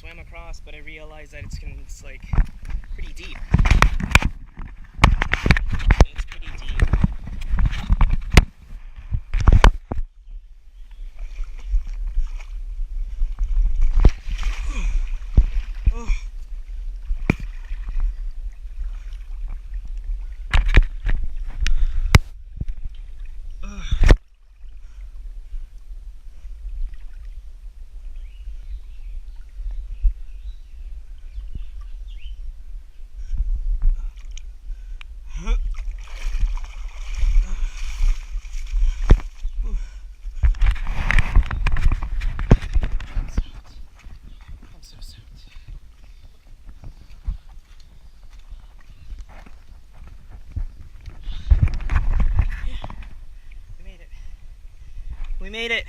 swam across, but I realized that it's like pretty deep. It's pretty deep. Oh. I'm so soaked. Yeah, we made it. We made it.